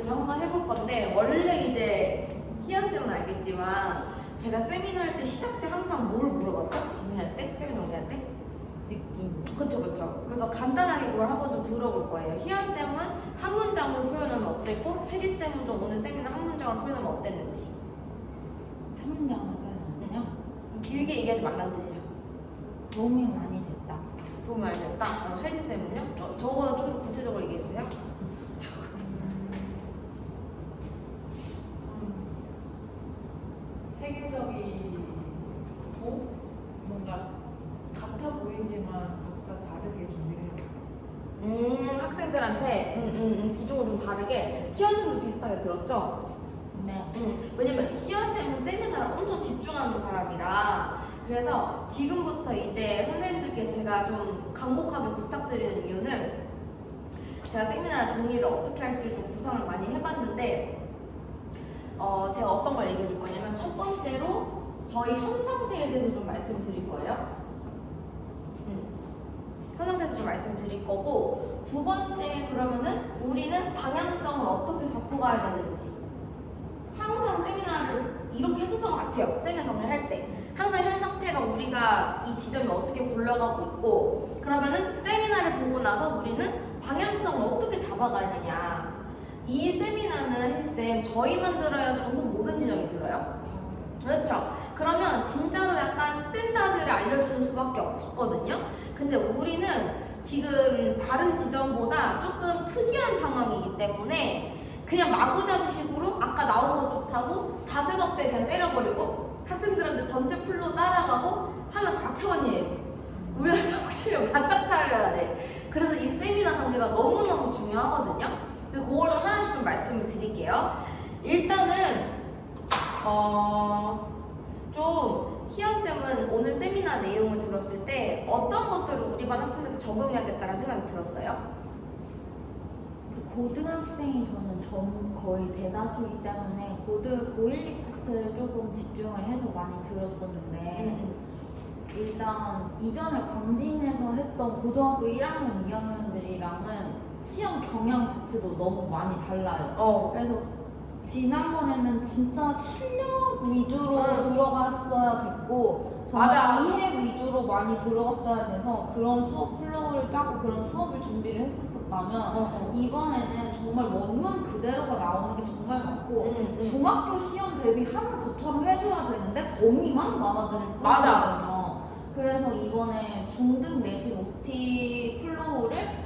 좀 한번 해볼 건데, 원래 이제 희연쌤은 알겠지만 제가 세미나 할 때 시작 때 항상 뭘 물어봤죠? 정리할 때? 세미나 정리할 때? 느낌. 그쵸. 그래서 간단하게 그걸 한번 좀 들어볼 거예요. 희연쌤은 한 문장으로 표현하면 어땠고, 혜지쌤은 좀 오늘 세미나 한 문장으로 표현하면 어땠는지. 한 문장을 표현하면요. 길게 얘기하지 말란 뜻이야. 도움이 많이 됐다. 도움 많이 됐다? 혜지쌤은요? 저거보다 좀 더 구체적으로 얘기해주세요. 체계적이고 뭔가 같아 보이지만 각자 다르게 준비를 해요. 학생들한테 기종을 좀 다르게. 희연쌤도 비슷하게 들었죠? 네. 왜냐면 희연쌤은 세미나를 엄청 집중하는 사람이라. 그래서 지금부터 이제 선생님들께 제가 좀 간곡하게 부탁드리는 이유는, 제가 세미나 정리를 어떻게 할지 좀 구상을 많이 해봤는데, 제가 어떤 걸 얘기해 줄 거냐면, 첫 번째로 저희 현 상태에 대해서 좀 말씀드릴 거예요. 현 상태에서 좀 말씀드릴 거고, 두 번째, 그러면은 우리는 방향성을 어떻게 잡고 가야 되는지. 항상 세미나를 이렇게 했었던 것 같아요. 세미나 정리를 할 때. 항상 현 상태가 우리가 이 지점이 어떻게 굴러가고 있고, 그러면은 세미나를 보고 나서 우리는 방향성을 어떻게 잡아가야 되냐. 이 세미나는 혜쌤 저희만 들어요? 전국 모든 지점이 들어요? 그렇죠. 그러면 진짜로 약간 스탠다드를 알려주는 수밖에 없거든요. 근데 우리는 지금 다른 지점보다 조금 특이한 상황이기 때문에 그냥 마구잡이식으로 아까 나온 거 좋다고 다 셋업 때 그냥 때려버리고 학생들한테 전체 풀로 따라가고 하면 다 태원이에요. 우리가 정신을 바짝 차려야 돼. 그래서 이 세미나 정리가 너무너무 중요하거든요. 그래서 그거를 하나씩 좀 말씀을 드릴게요. 일단은 좀 희연쌤은 오늘 세미나 내용을 들었을 때 어떤 것들을 우리 반 학생들한테 적용해야겠다는 생각이 들었어요? 고등학생이 저는 거의 대다수이기 때문에 고1, 2파트를 조금 집중을 해서 많이 들었었는데 일단 이전에 광진에서 했던 고등학교 1학년, 2학년들이랑은 시험 경향 자체도 너무 많이 달라요. 그래서 지난번에는 진짜 실력 위주로 들어갔어야 됐고 정말 맞아. 이해 위주로 많이 들어갔어야 돼서 그런 수업 플로우를 짜고 그런 수업을 준비를 했었다면 이번에는 정말 원문 그대로가 나오는 게 정말 많고 중학교 시험 대비하는 것처럼 해줘야 되는데 범위만 많아질 뿐이거든요. 그래서 이번에 중등 내신 OT 플로우를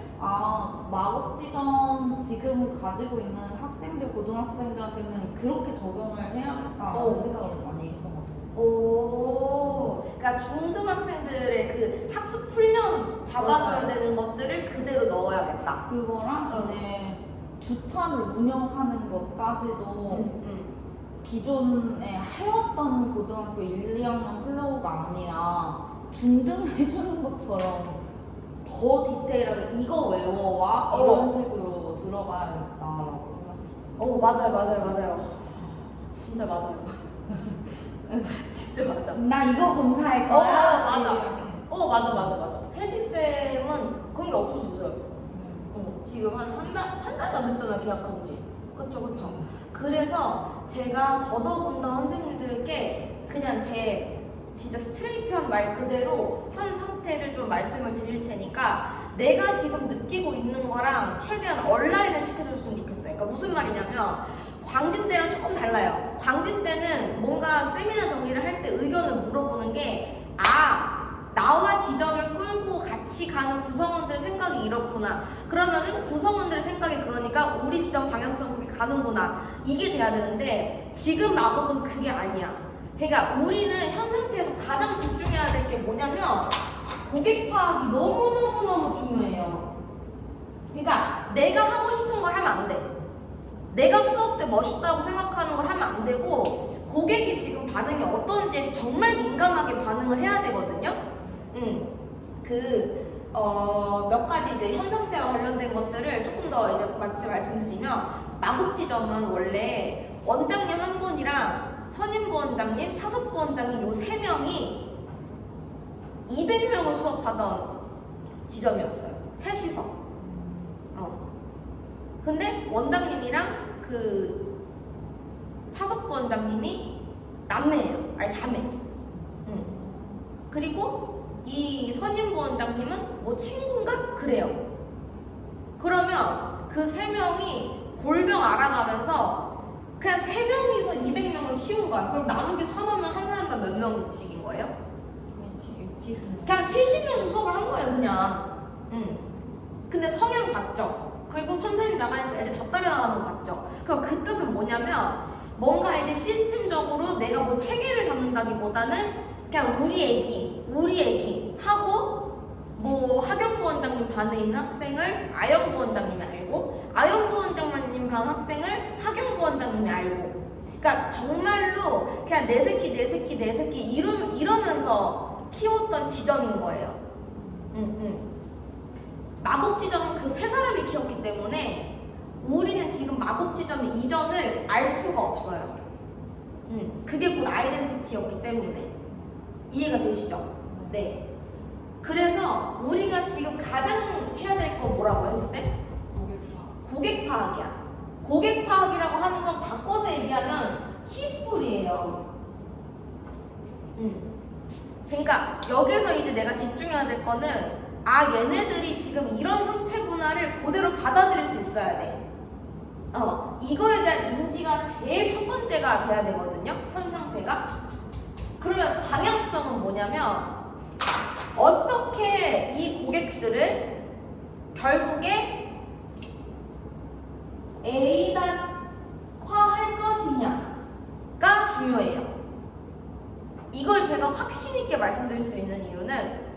마곡지점 지금 가지고 있는 학생들, 고등학생들한테는 그렇게 적용을 해야겠다는 생각을 많이 했던 것 같아요. 그러니까 중등학생들의 그 학습 훈련 잡아줘야 되는 것들을 그대로 넣어야겠다. 그거랑 이제 주차를 운영하는 것까지도 기존에 해왔던 고등학교 1, 2학년 플로우가 아니라 중등 해주는 것처럼 더 디테일하게 이거 외워와 이런 식으로 들어가야겠다라고 생각했어요. 맞아요. 진짜 맞아요. 진짜 맞아. 나 이거 검사할 거야. 맞아. 혜지쌤은 그런 게 없었어요. 지금 한 달도 안 됐잖아, 계약한 지. 그쵸. 그래서 제가 더더군다나 선생님들께 그냥 제 진짜 스트레이트한 말 그대로 현 상태를 좀 말씀을 드릴 테니까 내가 지금 느끼고 있는 거랑 최대한 얼라인을 시켜줬으면 좋겠어요. 그러니까 무슨 말이냐면 광진 때랑 조금 달라요. 광진 때는 뭔가 세미나 정리를 할 때 의견을 물어보는 게 나와 지점을 끌고 같이 가는 구성원들 생각이 이렇구나. 그러면은 구성원들 생각이 그러니까 우리 지점 방향성 그렇게 가는구나. 이게 돼야 되는데 지금 마법은 그게 아니야. 그러니까 우리는 현 상태에서 가장 집중해야 될 게 뭐냐면 고객 파악이 너무너무 중요해요. 그러니까 내가 하고 싶은 걸 하면 안 돼. 내가 수업 때 멋있다고 생각하는 걸 하면 안 되고 고객이 지금 반응이 어떤지 정말 민감하게 반응을 해야 되거든요. 몇 가지 이제 현 상태와 관련된 것들을 조금 더 이제 같이 말씀드리면 마곡지점은 원래 원장님 한 분이랑 선임부 원장님, 차석부 원장님 요 3명이 200명을 수업하던 지점이었어요. 셋이서. 근데 원장님이랑 그 차석부 원장님이 남매예요. 아니 자매. 그리고 이 선임부 원장님은 뭐 친구인가? 그래요. 그러면 그 세 명이 골병 알아가면서 그냥 세 명이서 200명을 키운 거야. 그럼 나누기 3하면 한 사람당 몇 명씩인 거예요? 그냥 70명씩 수업을 한 거예요, 그냥. 근데 성향 봤죠? 그리고 선생님 나가니까 애들 다 따라나가는 거 봤죠? 그럼 그 뜻은 뭐냐면 뭔가 이제 시스템적으로 내가 뭐 체계를 잡는다기보다는 그냥 우리 애기 하고 뭐 하경부 원장님 반에 있는 학생을 아영부 원장님이 알고 아영부 원장님 반 학생을 하경부 원장님이 알고 그러니까 정말로 그냥 내 새끼 이러면서 키웠던 지점인 거예요. 마곡지점은 그 세 사람이 키웠기 때문에 우리는 지금 마곡지점 이전을 알 수가 없어요. 그게 곧 아이덴티티였기 때문에 이해가 되시죠? 네. 그래서 우리가 지금 가장 해야 될 거 뭐라고 해요, 쌤? 고객 파악이야. 고객 파악이라고 하는 건 바꿔서 얘기하면 히스토리예요. 그러니까 여기서 이제 내가 집중해야 될 거는 얘네들이 지금 이런 상태구나를 그대로 받아들일 수 있어야 돼. 이거에 대한 인지가 제일 첫 번째가 돼야 되거든요. 현 상태가. 그러면 방향성은 뭐냐면 어떻게 이 고객들을 결국에 A단화할 것이냐가 중요해요. 이걸 제가 확신 있게 말씀드릴 수 있는 이유는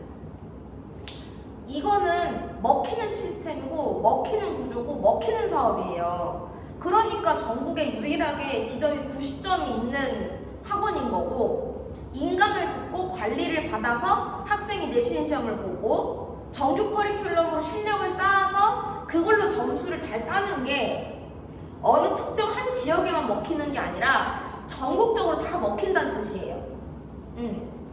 이거는 먹히는 시스템이고 먹히는 구조고 먹히는 사업이에요. 그러니까 전국에 유일하게 지점이 90점이 있는 학원인 거고 인강을 듣고 관리를 받아서 학생이 내신 시험을 보고 정규 커리큘럼으로 실력을 쌓아서 그걸로 점수를 잘 따는 게 어느 특정 한 지역에만 먹히는 게 아니라 전국적으로 다 먹힌다는 뜻이에요.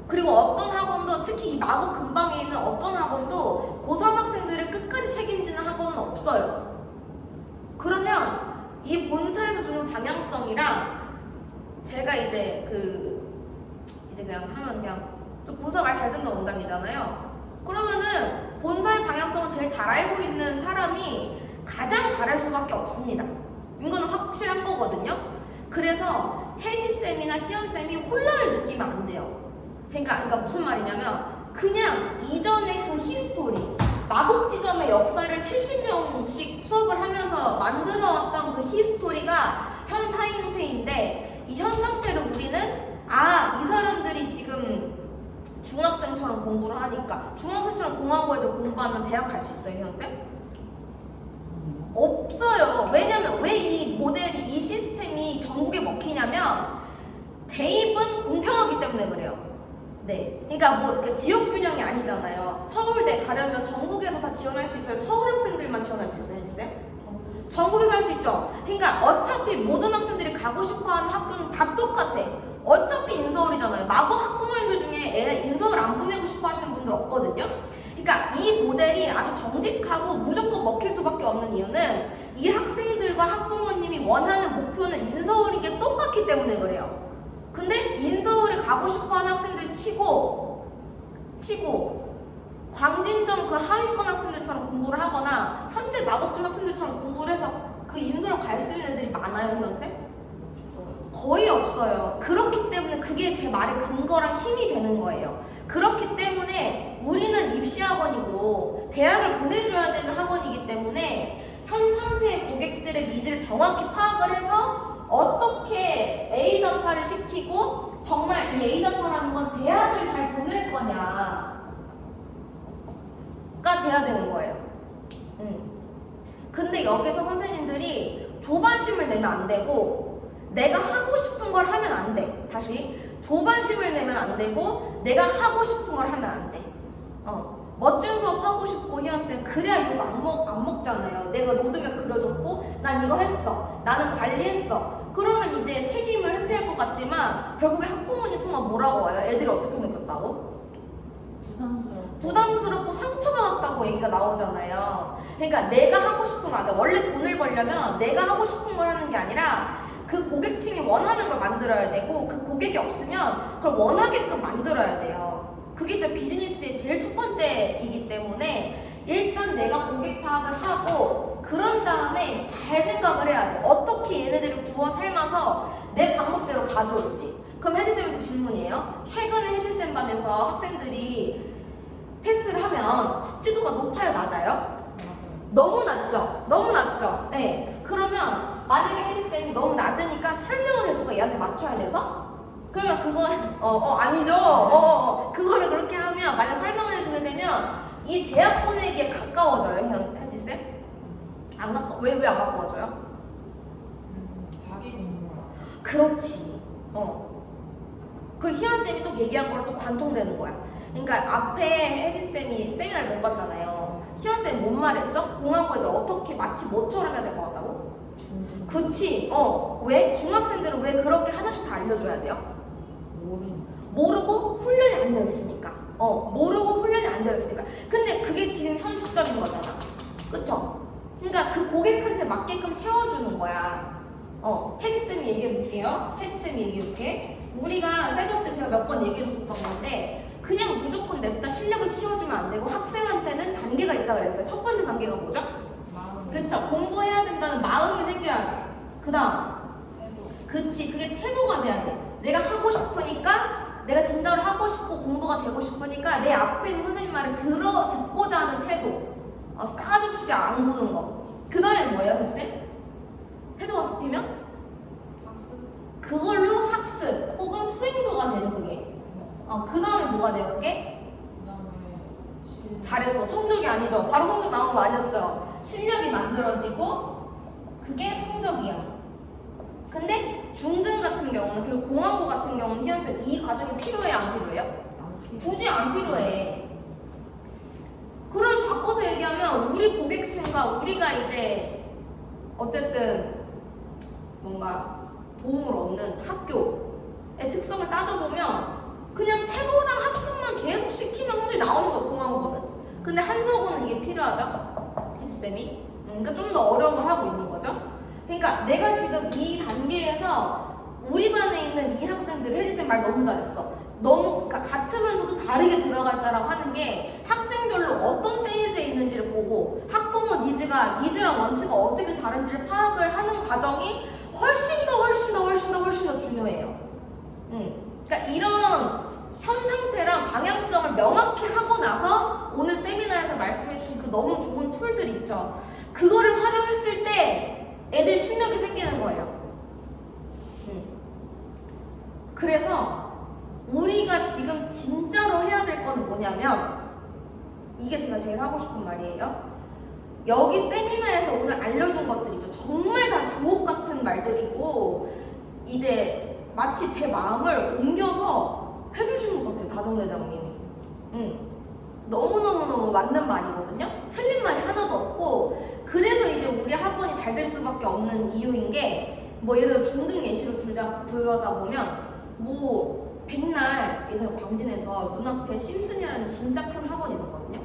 그리고 어떤 학원도 특히 이 마곡 근방에 있는 어떤 학원도 고3 학생들을 끝까지 책임지는 학원은 없어요. 그러면 이 본사에서 주는 방향성이랑 제가 이제 그냥 하면 그냥 좀 본사 말 잘 듣는 원장이잖아요. 그러면은 본사의 방향성을 제일 잘 알고 있는 사람이 가장 잘할 수밖에 없습니다. 이거는 확실한 거거든요. 그래서 혜지쌤이나 희연쌤이 혼란을 느끼면 안 돼요. 그러니까 무슨 말이냐면 그냥 이전의 그 히스토리 마곡지점의 역사를 70명씩 수업을 하면서 만들어왔던 그 히스토리가 현 상태인데 이 현 상태를 우리는 이 사람들이 지금 중학생처럼 공부를 하니까 중학생처럼 공학고에도 공부하면 대학 갈 수 있어요, 희연쌤? 없어요. 왜냐면 왜 이 모델이 이 시스템이 전국에 먹히냐면 대입은 공평하기 때문에 그래요. 네, 그러니까 뭐 이렇게 지역 균형이 아니잖아요. 서울대 가려면 전국에서 다 지원할 수 있어요. 서울 학생들만 지원할 수 있어요, 혜지쌤? 전국에서 할 수 있죠. 그러니까 어차피 모든 학생들이 가고 싶어하는 학교는 다 똑같아. 어차피 인서울이잖아요. 마곡 학부모님들 중에 애 인서울 안 보내고 싶어 하시는 분들 없거든요. 그러니까 이 모델이 아주 정직하고 무조건 먹힐 수밖에 없는 이유는 이 학생들과 학부모님이 원하는 목표는 인서울인 게 똑같기 때문에 그래요. 근데 인서울에 가고 싶어하는 학생들 치고 광진점 그 하위권 학생들처럼 공부를 하거나 현재 마곡점 학생들처럼 공부를 해서 그 인서울 갈 수 있는 애들이 많아요, 희연쌤? 거의 없어요. 그렇기 때문에 그게 제 말의 근거랑 힘이 되는 거예요. 그렇기 때문에 우리는 입시학원이고 대학을 보내줘야 되는 학원이기 때문에 현 상태의 고객들의 니즈를 정확히 파악을 해서 어떻게 A단파를 시키고 정말 이 A단파라는 건 대학을 잘 보낼 거냐가 돼야 되는 거예요. 근데 여기서 선생님들이 조바심을 내면 안 되고 내가 하고 싶은 걸 하면 안 돼. 다시 조바심을 내면 안 되고 내가 하고 싶은 걸 하면 안 돼. 멋진 수업 하고 싶고 희연쌤 그래야 욕 안 먹잖아요. 내가 로드맵 그려줬고 난 이거 했어. 나는 관리했어. 그러면 이제 책임을 회피할 것 같지만 결국에 학부모님 통화 뭐라고 와요? 애들이 어떻게 느꼈다고? 부담스럽고 상처받았다고 얘기가 나오잖아요. 그러니까 내가 하고 싶은 걸 안 돼. 원래 돈을 벌려면 내가 하고 싶은 걸 하는 게 아니라 그 고객층이 원하는 걸 만들어야 되고 그 고객이 없으면 그걸 원하게끔 만들어야 돼요. 그게 진짜 비즈니스의 제일 첫 번째이기 때문에 일단 내가 고객 파악을 하고 그런 다음에 잘 생각을 해야 돼. 어떻게 얘네들을 구워 삶아서 내 방법대로 가져올지. 그럼 혜지쌤한테 질문이에요. 최근에 혜지쌤 반에서 학생들이 패스를 하면 숙지도가 높아요, 낮아요? 너무 낮죠? 너무 낮죠? 네. 그러면 만약에 혜지쌤이 너무 낮으니까 설명을 해주고 얘한테 맞춰야 돼서? 그러면 그건 아니죠? 그거를 그렇게 하면 만약 설명을 해주게 되면 이 대학 보내기에 가까워져요, 혜지쌤? 안 가까워. 왜 안 가까워져요? 자기 공부라. 그렇지. 그 희연쌤이 또 얘기한 거랑 또 관통되는 거야. 그러니까 앞에 혜지쌤이 세미나를 못 봤잖아요. 희연쌤이 뭔 말했죠? 공항고 애들 어떻게 마치 뭐처럼 해야 될 것 같다고? 그치. 왜? 중학생들은 왜 그렇게 하나씩 다 알려줘야 돼요? 모르고 훈련이 안 되어 있으니까. 모르고 훈련이 안 되어 있으니까. 근데 그게 지금 현 시점인 거잖아. 그쵸? 그러니까 그 고객한테 맞게끔 채워주는 거야. 혜지쌤이 얘기해볼게요. 혜지쌤이 얘기해볼게. 우리가 셋업 때 제가 몇 번 얘기해줬었던 건데 그냥 무조건 냅다 실력을 키워주면 안 되고 학생한테는 단계가 있다 그랬어요. 첫 번째 단계가 뭐죠? 마음. 그쵸? 공부해야 된다는 마음이 생겨야 돼. 그 다음 그치, 그게 태도가 돼야 돼. 내가 하고 싶으니까, 내가 진짜로 하고 싶고 공부가 되고 싶으니까 내 앞에 있는 선생님 말을 듣고자 하는 태도. 싸줍지 안 구는 거. 그 다음에 뭐예요, 쌤? 태도가 바뀌면? 학습. 그걸로 학습 혹은 수행도가 되죠, 그게. 그 다음에 뭐가 돼요, 그게? 그다음에 잘했어. 성적이 아니죠. 바로 성적 나온 거 아니었죠. 실력이 만들어지고 그게 성적이야. 근데 중등 같은 경우는 그리고 공항고 같은 경우는 희연쌤 이 과정이 필요해 안 필요해요? 굳이 안 필요해. 그럼 바꿔서 얘기하면 우리 고객층과 우리가 이제 어쨌든 뭔가 도움을 얻는 학교의 특성을 따져보면 그냥 태도랑 학습만 계속 시키면 성적이 나오는 거야, 공항고는. 근데 한서고는 이게 필요하죠? 혜지쌤이. 그러니까 좀 더 어려운 걸 하고 있는 거죠. 그러니까 내가 지금 이 단계에서 우리 반에 있는 이 학생들 혜지쌤 말 너무 잘했어. 그러니까 같으면서도 다르게 들어갔다라고 하는 게 학생별로 어떤 페이지에 있는지를 보고 학부모 니즈랑 원칙가 어떻게 다른지를 파악을 하는 과정이 훨씬 더 중요해요. 그러니까 이런 현 상태랑 방향성을 명확히 하고 나서 오늘 세미나에서 말씀해 주신 그 너무 좋은 툴들 있죠. 그거를 활용했을 때 애들 실력이 생기는 거예요. 그래서 우리가 지금 진짜로 해야 될 건 뭐냐면 이게 제가 제일 하고 싶은 말이에요. 여기 세미나에서 오늘 알려준 것들이죠. 정말 다 주옥 같은 말들이고 이제 마치 제 마음을 옮겨서 해주신 것 같아요, 다정대장님이. 너무너무 맞는 말이거든요. 틀린 말이 하나도 없고 그래서 이제 우리 학원이 잘 될 수밖에 없는 이유인 게 뭐 예를 들어 중등 예시로 들여다보면 뭐 백날 예를 들어 광진에서 눈앞에 심슨이라는 진짜 큰 학원이 있었거든요.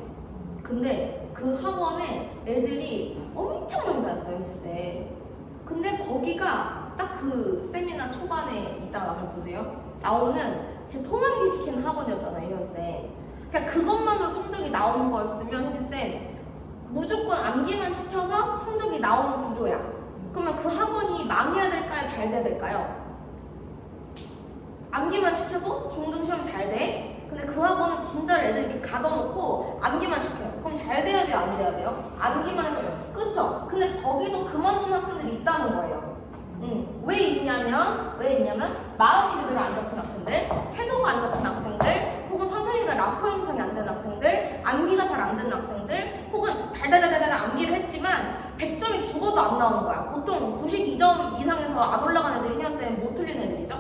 근데 그 학원에 애들이 엄청 많이 다녔어요, 혜지쌤. 근데 거기가 딱 그 세미나 초반에 이따가 좀 보세요. 나오는 지금 통합기 시키는 학원이었잖아요, 혜지쌤. 그냥 그것만으로 성적이 나오는 거였으면 혜지쌤 무조건 암기만 시켜서 성적이 나오는 구조야. 그러면 그 학원이 망해야 될까요? 잘 돼야 될까요? 암기만 시켜도 중등 시험 잘 돼. 근데 그 학원은 진짜 애들 이렇게 가둬놓고 암기만 시켜요. 그럼 잘 돼야 돼요? 안 돼야 돼요? 암기만 해서. 그쵸? 근데 거기도 그만둔 학생들이 있다는 거예요. 왜 있냐면 마음이 제대로 안 잡힌 학생들, 태도가 안 잡힌 학생들, 혹은 선생님과 라포 형성이 안 된 학생들, 암기가 잘 안 되는 학생들, 혹은 달달달달 암기를 했지만 100점이 죽어도 안 나오는 거야. 보통 92점 이상에서 안 올라간 애들이 희연쌤 못 틀린 애들이죠?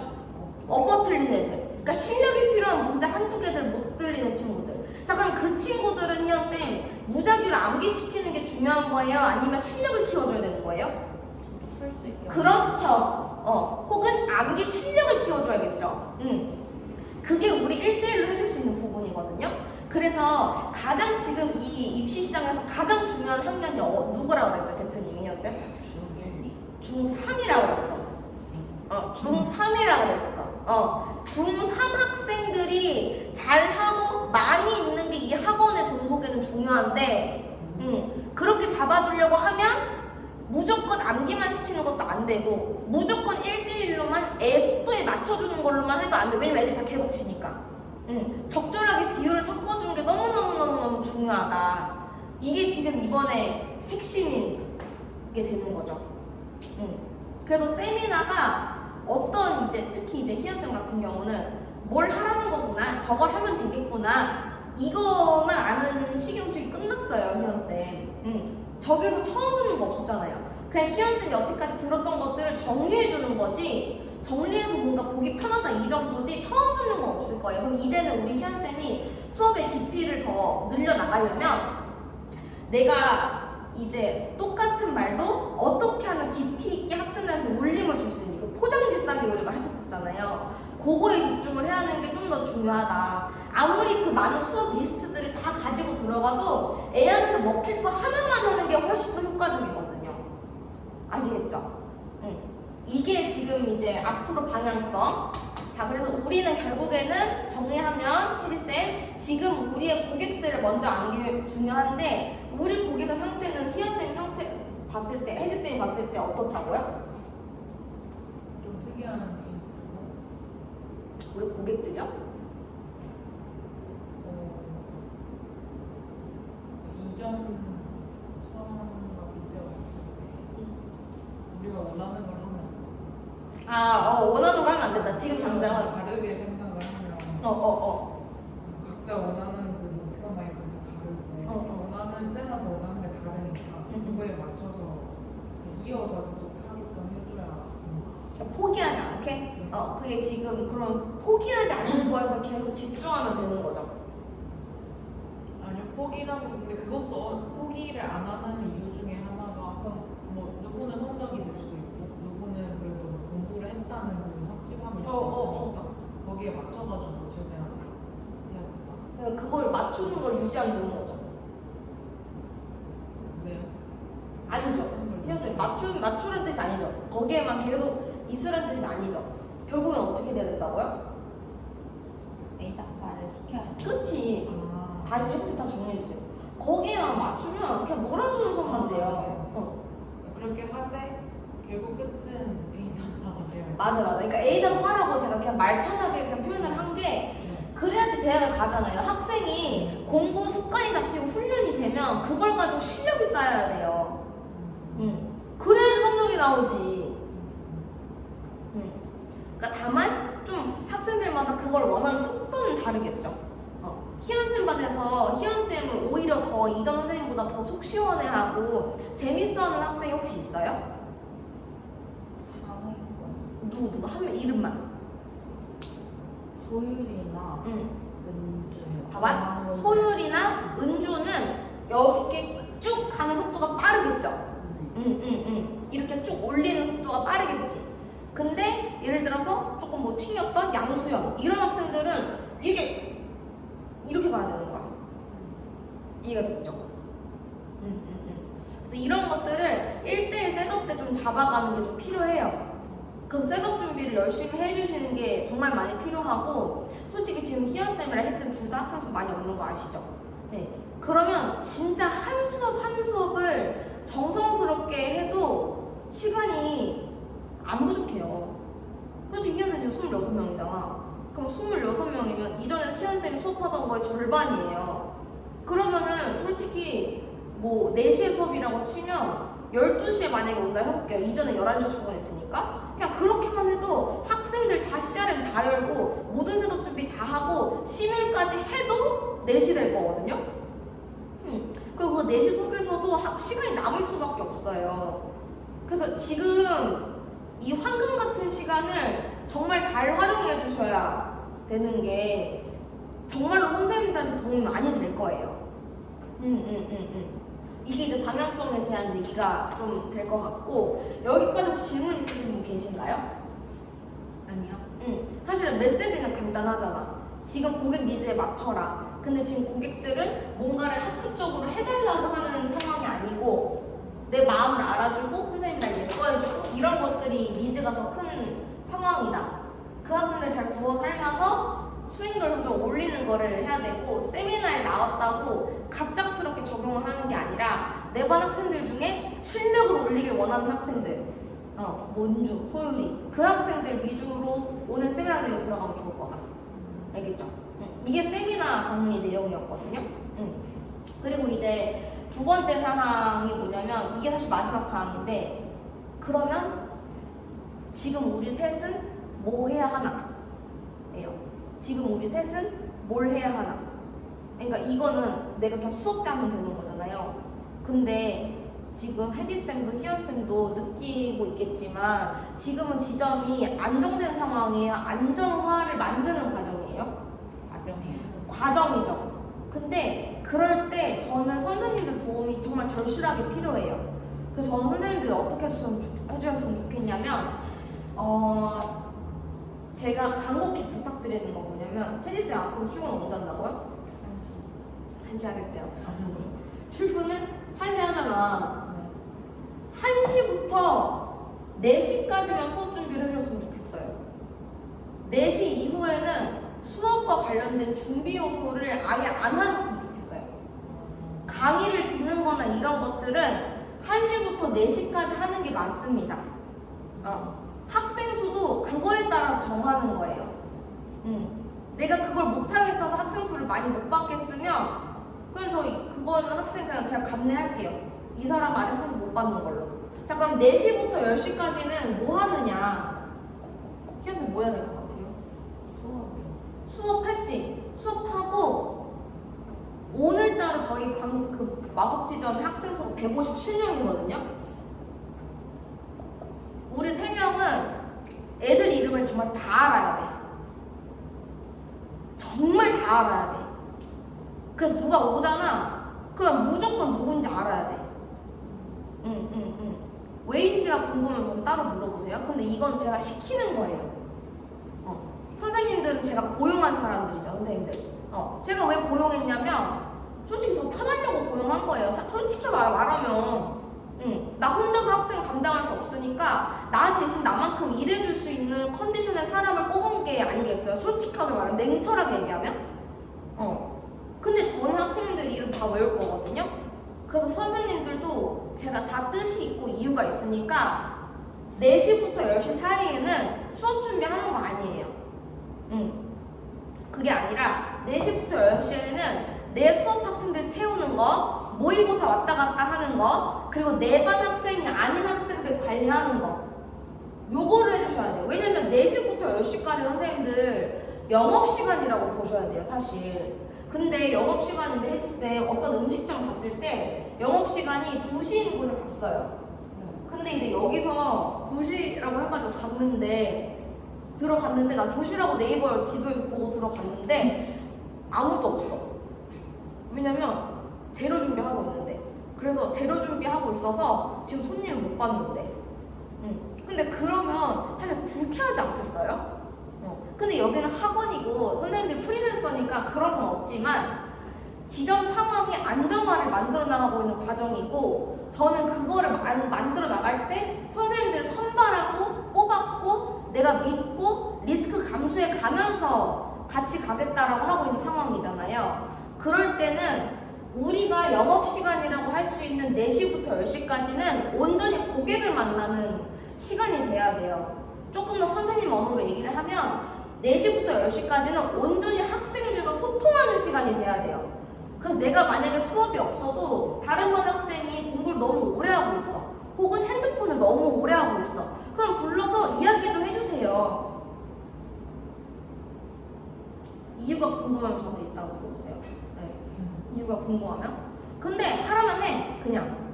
엎어 틀린 애들. 그러니까 실력이 필요한 문제 한두 개들 못 틀리는 친구들. 자, 그럼 그 친구들은 희연쌤 무작위로 암기시키는 게 중요한 거예요? 아니면 실력을 키워줘야 되는 거예요? 풀 수 있게. 그렇죠. 혹은 암기 실력을 키워줘야겠죠. 그게 우리 1대1로 해줄 수 있는 부분이거든요. 그래서 가장 지금 이 입시 시장에서 가장 중요한 학년이 누구라고 그랬어요, 대표님이 선생? 중3이라고 그랬어. 중3이라고 그랬어. 중3 학생들이 잘하고 많이 있는 게 이 학원의 종속에는 중요한데, 그렇게 잡아주려고 하면 무조건 암기만 시키는 것도 안 되고, 무조건 1대1로만 애 속도에 맞춰주는 걸로만 해도 안 돼. 왜냐면 애들이 다 개복치니까. 적절하게 비율을 섞어주는 게 너무너무너무너무 중요하다. 이게 지금 이번에 핵심인 게 되는 거죠. 그래서 세미나가 어떤 이제 특히 이제 희연쌤 같은 경우는 뭘 하라는 거구나, 저걸 하면 되겠구나, 이거만 아는 식용주의 끝났어요, 희연쌤. 저기서 처음 듣는 거 없었잖아요. 그냥 희연쌤이 여태까지 들었던 것들을 정리해주는 거지, 정리해서 뭔가 보기 편하다 이 정도지 처음 듣는 건 없을 거예요. 그럼 이제는 우리 희연쌤이 수업의 깊이를 더 늘려나가려면 내가 이제 똑같은 말도 어떻게 하면 깊이 있게 학생들한테 울림을 줄 수 있는 그 포장지 싸기 우리가 했었잖아요. 그거에 집중을 해야 하는 게 좀 더 중요하다. 아무리 그 많은 수업 리스트들을 다 가지고 들어가도 애한테 먹힐 거 하나만 하는 게 훨씬 더 효과적이거든요. 아시겠죠? 이게 지금 이제 앞으로 방향성. 자, 그래서 우리는 결국에는 정리하면 혜리쌤, 지금 우리의 고객들을 먼저 아는 게 중요한데, 우리 고객의 상태는 희연쌤 상태 봤을 때, 혜리쌤이 봤을 때 어떻다고요? 좀 특이한 케이스고. 우리 고객들이요? 이전 상황과 비교했을 때 우리가 원하는 걸 하면 원하는 걸 하면 안 된다. 지금 당장은. 다르게 생각을 하면 각자 원하는 그 목표나 이런 게 다르고 원하는 때마다 원하는 게 다르니까 그거에 맞춰서 이어서 계속 하게끔 해줘야 포기하지 않게? 그게 지금 그럼 포기하지 않는 거에서 계속 집중하면 되는 거죠. 아니요, 포기라고. 근데 그것도 포기를 안 하는 이유 중에 하나가 뭐 누구는 성적이 될 수도 있고 누구는 그래도 뭐 공부를 했다는 그 성취감을 주니까 거기에 맞춰가지고 최대한 해야 된다. 그러니까 그걸 맞추는 걸 유지하면 되는 거죠. 네. 아니죠. 희연쌤, 맞추는 뜻이 아니죠. 거기에만 계속 있으라는 뜻이 아니죠. 결국엔 어떻게 돼야 된다고요? A답발을 시켜야 돼. 끝이. 다시 헬스 다 정리해주세요. 거기에만 맞추면 그냥 놀아주는 것만 돼요. 그렇게 하되 결국 끝은 A답화가 돼요. 맞아. 그러니까 A답 하라고 제가 그냥 말 편하게 그냥 표현을 한 게, 그래야지 대학을 가잖아요. 학생이 공부 습관이 잡히고 훈련이 되면 그걸 가지고 실력이 쌓여야 돼요. 그래야 성적이 나오지. 그러니까 다만 좀 학생들마다 그걸 원하는 속도는 다르겠죠. 희연쌤 반에서 희연쌤을 오히려 더 이전 선생님보다 더 속 시원해하고 재밌어하는 학생이 혹시 있어요? 상위권. 누구 하면 이름만. 소율이나 은주요. 봐봐. 소율이나 은주는 여기 쭉 가는 속도가 빠르겠죠? 이렇게 쭉 올리는 속도가 빠르겠지. 근데 예를 들어서 조금 뭐 튀었던 양수연 이런 학생들은 이게 이렇게 가야 되는 거야. 이해가 됐죠? 그래서 이런 것들을 1대1 셋업 때 좀 잡아가는 게 좀 필요해요. 그래서 셋업 준비를 열심히 해주시는 게 정말 많이 필요하고, 솔직히 지금 희연쌤이랑 혜쌤 둘 다 학생 수 많이 없는 거 아시죠? 네. 그러면 진짜 한 수업 한 수업을 정성스럽게 해도 시간이 안 부족해요. 솔직히 희연쌤 지금 26명이잖아. 그럼 26명이면 이전에 희연쌤이 수업하던 거의 절반이에요. 그러면은 솔직히 뭐 4시에 수업이라고 치면 12시에 만약에 온다 해볼게요. 이전에 11시에 출근했으니까. 그냥 그렇게만 해도 학생들 다 CRM 다 열고 모든 셋업 준비 다 하고 심일까지 해도 4시 될 거거든요. 그리고 그 4시 속에서도 시간이 남을 수밖에 없어요. 그래서 지금 이 황금 같은 시간을 정말 잘 활용해 주셔야 되는 게 정말로 선생님들한테 도움이 많이 될 거예요. 이게 이제 방향성에 대한 얘기가 좀 될 것 같고, 여기까지 혹시 질문 있으신 분 계신가요? 아니요. 사실은 메시지는 간단하잖아. 지금 고객 니즈에 맞춰라. 근데 지금 고객들은 뭔가를 학습적으로 해달라고 하는 상황이 아니고 내 마음을 알아주고 선생님 날 예뻐해주고 이런 것들이 니즈가 더 큰 상황이다. 그 학생들 잘 구워 삶아서 수익률을 좀 올리는 거를 해야 되고 세미나에 나왔다고 갑작스럽게 적용을 하는 게 아니라 내 반 학생들 중에 실력을 올리길 원하는 학생들 몬주, 소율이 그 학생들 위주로 오늘 세미나 내용 들어가면 좋을 거다. 알겠죠? 이게 세미나 정리 내용이었거든요. 그리고 이제 두 번째 사항이 뭐냐면 이게 사실 마지막 사항인데 그러면 지금 우리 셋은 뭐 해야 하나? 예요. 지금 우리 셋은 뭘 해야 하나? 그러니까 이거는 내가 그냥 수업 때 하면 되는 거잖아요. 근데 지금 혜지쌤도 희연쌤도 느끼고 있겠지만 지금은 지점이 안정된 상황이에요? 안정화를 만드는 과정이에요? 과정이죠. 근데 그럴 때 저는 선생님들 도움이 정말 절실하게 필요해요. 그래서 저는 선생님들이 어떻게 해주셨으면 좋겠냐면 제가 간곡히 부탁드리는 거 뭐냐면 혜지쌤 앞으로 출근 언제 한다고요? 1시 하겠대요. 출근을 1시 하잖아. 1시부터 4시까지만 수업 준비를 해줬으면 좋겠어요. 4시 이후에는 수업과 관련된 준비 요소를 아예 안 하셨으면 좋겠어요. 강의를 듣는 거나 이런 것들은 1시부터 4시까지 하는 게 맞습니다. 학생 수도 그거에 따라서 정하는 거예요. 내가 그걸 못하겠어서 학생 수를 많이 못 받겠으면 그럼 그거는 학생 그냥 제가 감내할게요. 이 사람 아직 학생 못 받는 걸로. 자 그럼 4시부터 10시까지는 뭐 하느냐? 희연쌤 뭐 해야 될 것 같아요? 수업했지? 수업하고 오늘자로 저희 그 마법지점 학생 수가 157명이거든요. 우리 3명은 애들 이름을 정말 다 알아야 돼. 정말 다 알아야 돼. 그래서 누가 오잖아. 그럼 무조건 누군지 알아야 돼. 왜인지가 궁금하면 저를 따로 물어보세요. 근데 이건 제가 시키는 거예요. 선생님들은 제가 고용한 사람들이죠, 선생님들. 제가 왜 고용했냐면 솔직히 저 편하려고 고용한 거예요. 솔직히 말하면 나 혼자서 학생을 감당할 수 없으니까 나 대신 나만큼 일해줄 수 있는 컨디션의 사람을 뽑은 게 아니겠어요? 솔직하게 말하면, 냉철하게 얘기하면. 근데 저는 학생들 이름 다 외울 거거든요. 그래서 선생님들도 제가 다 뜻이 있고 이유가 있으니까 4시부터 10시 사이에는 수업 준비하는 거 아니에요. 그게 아니라 4시부터 10시에는 내 수업 학생들 채우는 거, 모의고사 왔다 갔다 하는 거, 그리고 내 반 학생이 아닌 학생들 관리하는 거, 요거를 해주셔야 돼요. 왜냐면 4시부터 10시까지 선생님들 영업시간이라고 보셔야 돼요, 사실. 근데 영업시간인데 혜지쌤 어떤 음식점 갔을 때 영업시간이 2시인 곳에 갔어요. 근데 이제 여기서 2시라고 해가지고 들어갔는데 나 2시라고 네이버 지도에서 보고 들어갔는데 아무도 없어. 왜냐면 재료 준비하고 있는데. 그래서 재료 준비하고 있어서 지금 손님을 못 봤는데. 근데 그러면 사실 불쾌하지 않겠어요? 근데 여기는 학원이고 선생님들 프리랜서니까 그런 건 없지만 지점 상황이 안정화를 만들어 나가고 있는 과정이고 저는 그거를 만들어 나갈 때 선생님들을 선발하고 뽑았고 내가 믿고 리스크 감수해 가면서 같이 가겠다라고 하고 있는 상황이잖아요. 그럴 때는 우리가 영업시간이라고 할 수 있는 4시부터 10시까지는 온전히 고객을 만나는 시간이 돼야 돼요. 조금 더 선생님 언어로 얘기를 하면 4시부터 10시까지는 온전히 학생들과 소통하는 시간이 돼야 돼요. 그래서 내가 만약에 수업이 없어도 다른 반 학생이 공부를 너무 오래 하고 있어. 혹은 핸드폰을 너무 오래 하고 있어. 그럼 불러서 이야기도 해주세요. 이유가 궁금하면 저한테 이따가 물어보세요. 네. 이유가 궁금하면. 근데 하라면 해. 그냥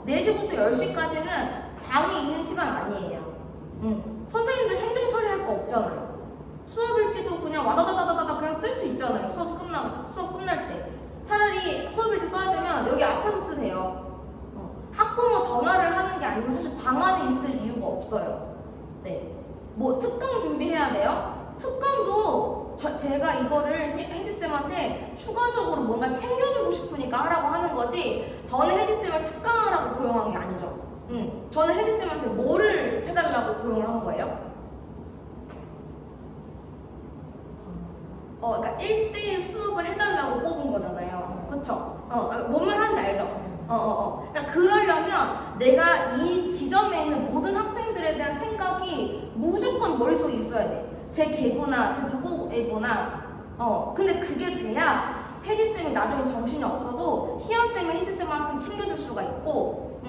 4시부터 10시까지는 방에 있는 시간 아니에요. 선생님들 행정 처리할 거 없잖아요. 수업일지도 그냥 와다다다다다 그냥 쓸 수 있잖아요. 수업 끝날 때. 차라리 수업일지 써야 되면 여기 앞에서 쓰세요. 학부모 전화를 하는 게 아니면 사실 방 안에 있을 이유가 없어요. 네. 뭐 특강 준비해야 돼요? 특강도 제가 이거를 혜지쌤한테 추가적으로 뭔가 챙겨주고 싶으니까 하라고 하는 거지 저는 혜지쌤을 특강하라고 고용한 게 아니죠. 저는 혜지쌤한테 뭐를 해달라고 고용을 한 거예요? 그러니까 1대1 수업을 해달라고 뽑은 거잖아요. 그쵸? 뭔 말 하는지 알죠? 그러니까 그러려면 내가 이 지점에 있는 모든 학생들에 대한 생각이 무조건 머릿속에 있어야 돼. 제 개구나, 제 누구애구나. 근데 그게 돼야 혜지쌤이 나중에 정신이 없어도 희연쌤이 혜지쌤 항상 챙겨줄 수가 있고,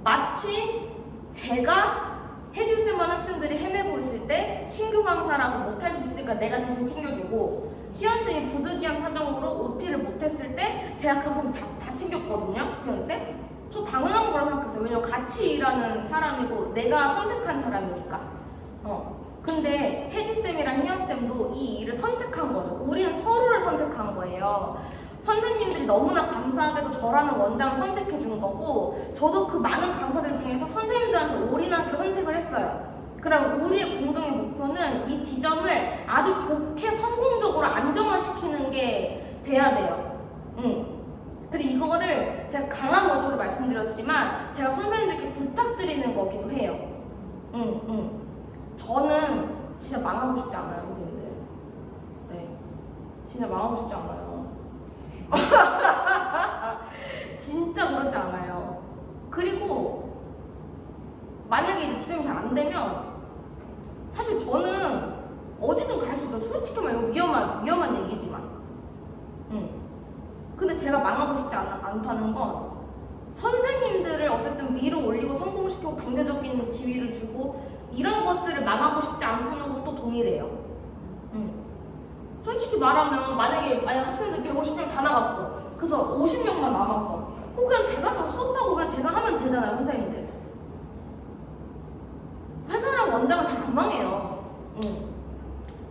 마치 제가 혜지쌤만 학생들이 헤매고 있을 때 신규 강사라서 못할 수 있으니까 내가 대신 챙겨주고 희연쌤이 부득이한 사정으로 OT를 못했을 때 제가 그 학생 다 챙겼거든요. 희연쌤? 저 당연한 거라고 생각했어요. 왜냐면 같이 일하는 사람이고 내가 선택한 사람이니까. 근데 혜지쌤이랑 희연쌤도 이 일을 선택한 거죠. 우리는 서로를 선택한 거예요. 선생님들이 너무나 감사하게도 저라는 원장을 선택해 준 거고 저도 그 많은 강사들 중에서 선생님들한테 올인하기로 선택을 했어요. 그럼 우리의 공동의 목표는 이 지점을 아주 좋게 성공적으로 안정화시키는 게 돼야 돼요. 그리고 이거를 제가 강한 어조로 말씀드렸지만 제가 선생님들께 부탁드리는 거기도 해요. 저는 진짜 망하고 싶지 않아요, 선생님들. 네, 진짜 망하고 싶지 않아요. 진짜 그렇지 않아요. 그리고 만약에 이 지점이 잘 안 되면 사실 저는 어디든 갈 수 있어요. 솔직히 말하면 위험한 얘기지만. 근데 제가 망하고 싶지 않다는 건 선생님들을 어쨌든 위로 올리고 성공시키고 경제적인 지위를 주고 이런 것들을 망하고 싶지 않다는 것도 동일해요. 솔직히 말하면 만약 학생들 150명 다 나갔어. 그래서 50명만 남았어. 그거 그냥 제가 다 수업하고 그냥 제가 하면 되잖아요, 선생님들. 회사랑 원장은 잘 안 망해요.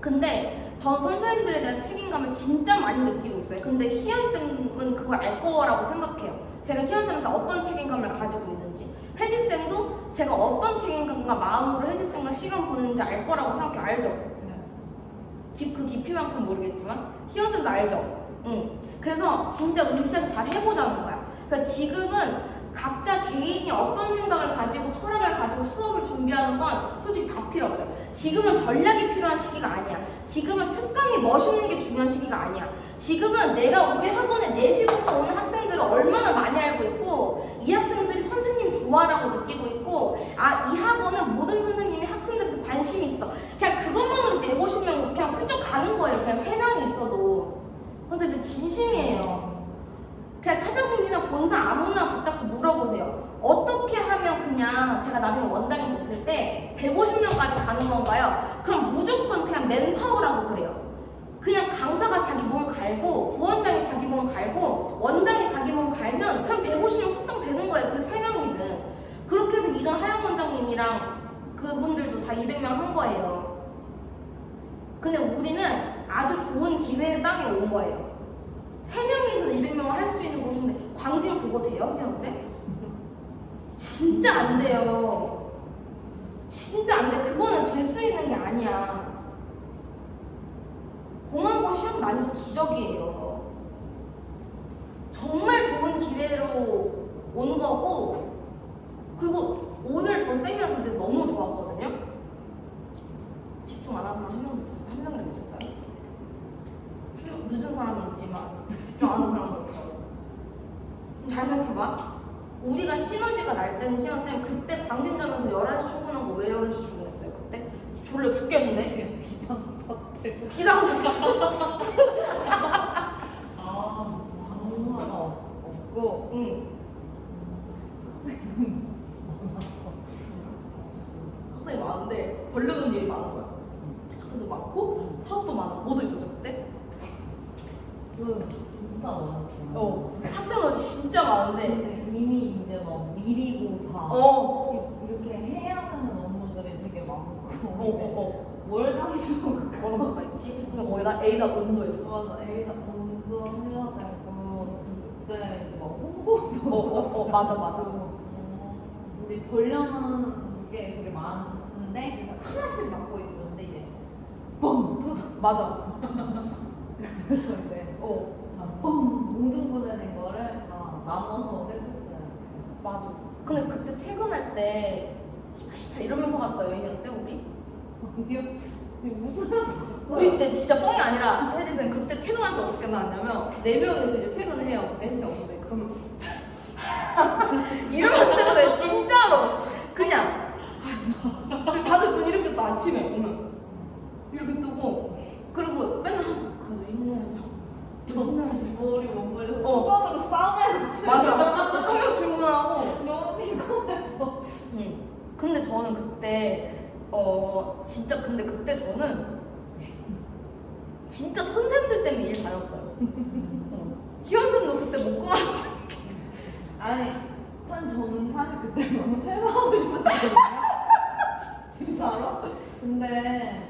근데 전 선생님들에 대한 책임감을 진짜 많이 느끼고 있어요. 근데 희연쌤은 그걸 알 거라고 생각해요. 제가 희연쌤한테 어떤 책임감을 가지고 있는지. 혜지쌤도 제가 어떤 책임감과 마음으로 혜지쌤과 시간 보내는지 알 거라고 생각해요. 알죠? 그 깊이만큼 모르겠지만 희연쌤도 알죠? 그래서 진짜 으쌰해서 잘 해보자는 거야. 그러니까 지금은 각자 개인이 어떤 생각을 가지고 철학을 가지고 수업을 준비하는 건 솔직히 다 필요 없어요. 지금은 전략이 필요한 시기가 아니야. 지금은 특강이 멋있는 게 중요한 시기가 아니야. 지금은 내가 우리 학원에 4시부터 오는 학생들을 얼마나 많이 알고 있고 이 학생들이 선생님 좋아라고 느끼고 있고 이 학원은 모든 선생님이 학생들한테 관심이 있어. 그냥 그것만으로 150명 그냥 훌쩍 가는 거예요. 그냥 3명이 있어도. 선생님 진심이에요. 그냥 차장님이나 본사 아무나 붙잡고 물어보세요. 어떻게 하면 그냥 제가 나중에 원장이 됐을 때 150명까지 가는 건가요? 그럼 무조건 그냥 맨파워라고 그래요. 그냥 강사가 자기 몸 갈고 부원장이 자기 몸 갈고 원장이 자기 몸 갈면 그냥 150명 뚝딱 되는 거예요. 그 3명이든. 그렇게 해서 이전 하영 원장님이랑 그분들도 다 200명 한 거예요. 근데 우리는 아주 좋은 기회의 땅에 온 거예요. 3명이서 200명을 할 수 있는 곳인데 광진 그거 돼요, 희연쌤? 진짜 안 돼요. 진짜 안 돼. 그거는 될 수 있는 게 아니야. 공항고 시험 난이도 기적이에요. 정말 좋은 기회로 온 거고 그리고 오늘 전 쌤이랑 너무 좋았거든요. 집중 안 하는 사람 한 명도 있었어요. 한 명이라도 있었어요. 늦은 사람이 있지만 집중 안 하는 사람은 없죠. 잘 생각해봐. 우리가 시너지가 날 때는 희연쌤 그때 광진점에서 11시 출근한 거 왜 11시 출근했어요? 그때? 졸려 죽겠는데? 비상사태. 기상사태. 강화가 없고 학생이 많아서 학생이 많은데 벌려는 일이 많은 거야. 학생도 많고 사업도 많아. 뭐도 있었죠 그때? 진짜 많았어요. 학생은 진짜 많은데 근데 이미 이제 막 미리고사 이렇게 해야 되는 업무들이 되게 많고 뭘 가지고 뭐가 있지? 근데 거기다 A다 온도였어. 맞아 A다 공부해야 되고 그때 이제 막 홍보도 맞아. 우리 벌려는 게 되게 많은데 하나씩 맡고 있었는데 이제 뻥 맞아. 그래서 이제 몽둥 보내는 거를 다 나눠서 했었어요. 맞아. 근데 그때 퇴근할 때 시팔 이러면서 갔어요, 이현쌤 우리? 아니요. 지금 웃으면서 갔어요. 우리 때 진짜 뻥이 아니라 혜지쌤 그때 퇴근할 때 어떻게 나왔냐면 4명이서 이제 퇴근을 해요. 그때 혜지쌤 없어요. 그러면 이러면서 퇴근해요. 진짜로. 그냥 다들 눈 이렇게 또 아침에 오면 이렇게 뜨고 그리고 맨날 그래도 힘내야죠. 힘내야죠. 머리 못 말려서 어. 수건으로 싸매고 맞아. 성형 질문하고. 너무 피곤해서. 근데 저는 그때 진짜 근데 그때 저는 진짜 선생님들 때문에 일 다녔어요. 희원쌤도 그때 못 그만. 아니 저는 사실 그때 너무 퇴사하고 싶었거든요. 진짜로? 근데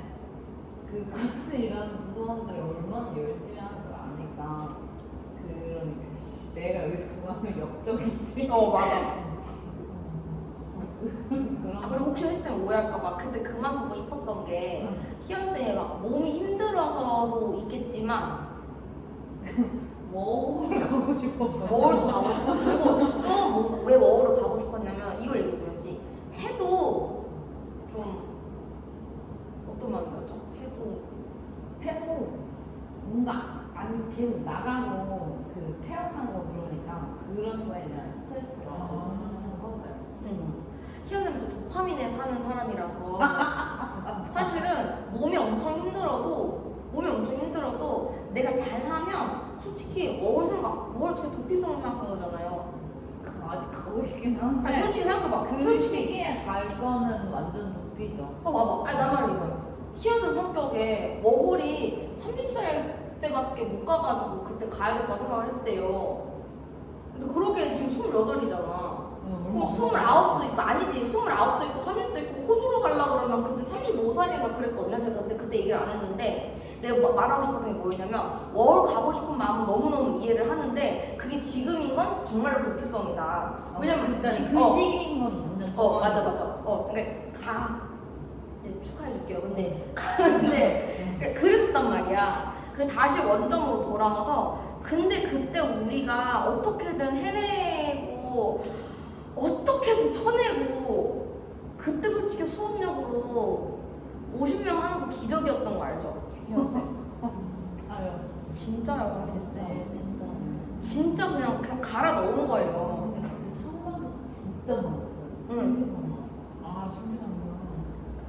그 같이 일하는 부서원들이 얼마나 열심히 하는 줄 아니까 그러니까 씨, 내가 여기서 그만하면 역적이지. 맞아. 그런 그리고 혹시 혜쌤 오해할까봐 그때 그만두고 싶었던 게 희연쌤이 막 몸이 힘들어서도 있겠지만 워홀 가고 싶었거든요. 워홀도 가고 싶고 그리고 좀 왜 워홀을 가고 싶었냐면 이걸 얘기해줘야지. 해도 좀 어떤 말이 들었죠? 해도 뭔가 안 계속 나가고 그 태어나고 그러니까 그런 거에 대한 스트레스가 엄청 컸어요. 희연쌤은 좀 도파민에 사는 사람이라서 사실은 몸이 엄청 힘들어도 내가 잘하면 솔직히 워홀 되게 도피성을 생각한 거잖아요. 아직 가고 싶긴 한데 아니, 솔직히 생각해봐. 그 시기에 갈 거는 완전 도피죠. 봐봐. 아니 나 말이 이거야. 희연쌤 성격에 워홀이 30살 때밖에 못 가가지고 그때 가야 될 거라 생각을 했대요. 근데 그러기엔 지금 28이잖아. 그럼 29도 있고 아니지 29도 있고 30도 있고 호주로 가려고 그러면 그때 35살인가 그랬거든요. 제가 그때 얘기를 안 했는데 내가 말하고 싶었던 게 뭐였냐면 워홀 가고 싶은 마음은 너무너무 이해를 하는데 그게 지금인 건 정말로 도피성이다. 왜냐면 그때 그 시기인 건 완전 맞아. 그러니까 이제 축하해줄게요. 근데 그랬었단 말이야. 그 다시 원점으로 돌아가서 근데 그때 우리가 어떻게든 해내고 어떻게든 쳐내고 그때 솔직히 수업력으로 50명 하는 거 기적이었던 거 알죠? 아유. 진짜요, 쌤. 진짜 그냥 갈아 넣은 거예요. 근데 상관도 진짜 많았어요. 응.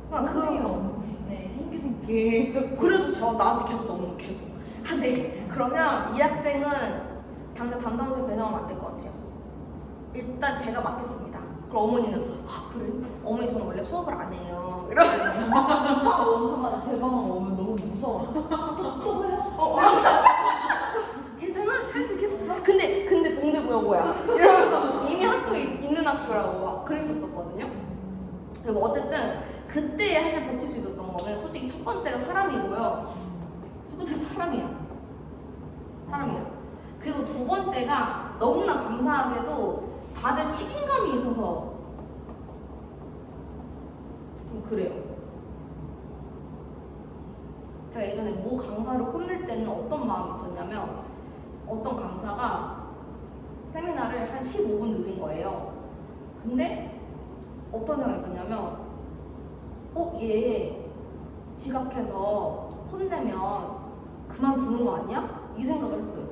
신규상관. 네, 신규생 계속. 그래서 저 나한테 계속. 네. 그러면 이 학생은 당장 담당자 배정하면 안 될 것 같아요. 일단 제가 맡겠습니다. 그럼 어머니는 그래? 어머니 저는 원래 수업을 안 해요. 이러면서 원서가 제 방에 오면 너무 무서워. 또 해요? 괜찮아? 할 수 있겠어. 근데 동대부여고야. 이러면서 이미 학교에 있는 학교라고 막 그랬었거든요. 그리고 어쨌든 그때 사실 버틸 수 있었던 거는 솔직히 첫 번째가 사람이고요. 첫 번째가 사람이야. 그리고 두 번째가 너무나 감사하게도 다들 책임감이 있어서 좀 그래요. 제가 예전에 모 강사를 혼낼 때는 어떤 마음이 있었냐면 어떤 강사가 세미나를 한 15분 늦은 거예요. 근데 어떤 생각이 있었냐면 얘 지각해서 혼내면 그만두는 거 아니야? 이 생각을 했어요.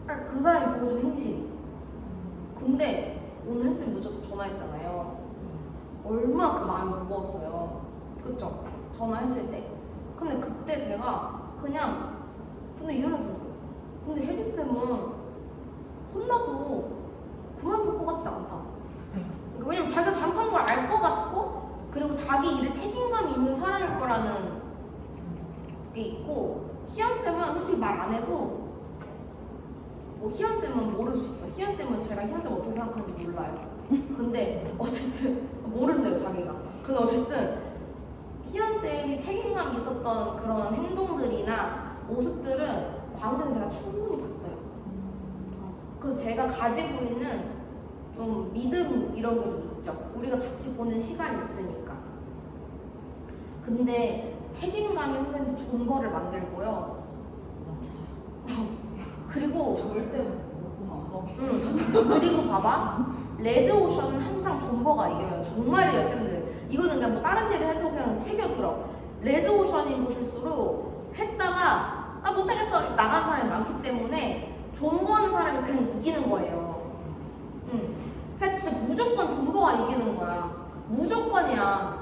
그 사람이 보여준 행실이. 근데 오늘 혜수님 늦어서 전화했잖아요. 얼마나 그 마음이 무거웠어요. 그쵸? 전화했을 때. 근데 그때 제가 그냥 근데 이런 생각이 들었어요. 근데 혜지쌤은 혼나도 그만둘 것 같지 않다. 그러니까 왜냐면 자기가 잘못한 걸 알 것 같고 그리고 자기 일에 책임감이 있는 사람일 거라는 게 있고 희연쌤은 솔직히 말 안 해도 희연쌤은 모를 수 있어. 희연쌤은 제가 희연쌤 어떻게 생각하는지 몰라요. 근데 어쨌든 모른대요 자기가. 근데 어쨌든 희연쌤이 책임감이 있었던 그런 행동들이나 모습들은 광주에서 제가 충분히 봤어요. 그래서 제가 가지고 있는 좀 믿음 이런 게 좀 있죠. 우리가 같이 보는 시간이 있으니까. 근데 책임감이 없는데 좋은 거를 만들고요. 맞아. 그리고 절대 못 보면 안 봐. 그리고 봐봐. 레드오션은 항상 존버가 이겨요. 정말이에요, 쌤들. 이거는 그냥 뭐 다른 일을 해도 그냥 새겨들어. 레드오션인 곳일수록 했다가 아 못하겠어 나간 사람이 많기 때문에 존버하는 사람이 그냥 이기는 거예요. 그냥 진짜 무조건 존버가 이기는 거야. 무조건이야.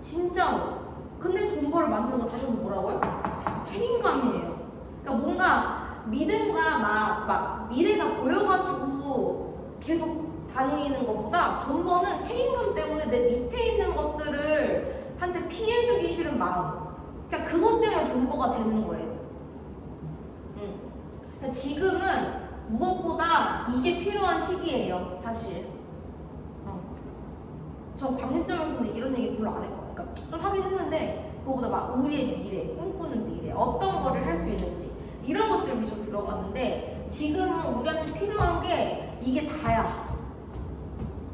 진짜로. 근데 존버를 만드는 거 다시 한번 뭐라고요? 책임감이에요. 그러니까 뭔가 믿음과 막 미래가 보여가지고 계속 다니는 것보다 존버는 책임감 때문에 내 밑에 있는 것들을 한테 피해주기 싫은 마음. 그러니까 그것 때문에 존버가 되는 거예요. 그러니까 지금은 무엇보다 이게 필요한 시기예요, 사실. 전 광림점에서는 이런 얘기 별로 안 했거든요. 그러니까 좀 하긴 했는데 그거보다 막 우리의 미래, 꿈꾸는 미래, 어떤 거를 할 수 있는지 이런 것들 위주로 들어갔는데 지금은 우리한테 필요한 게 이게 다야.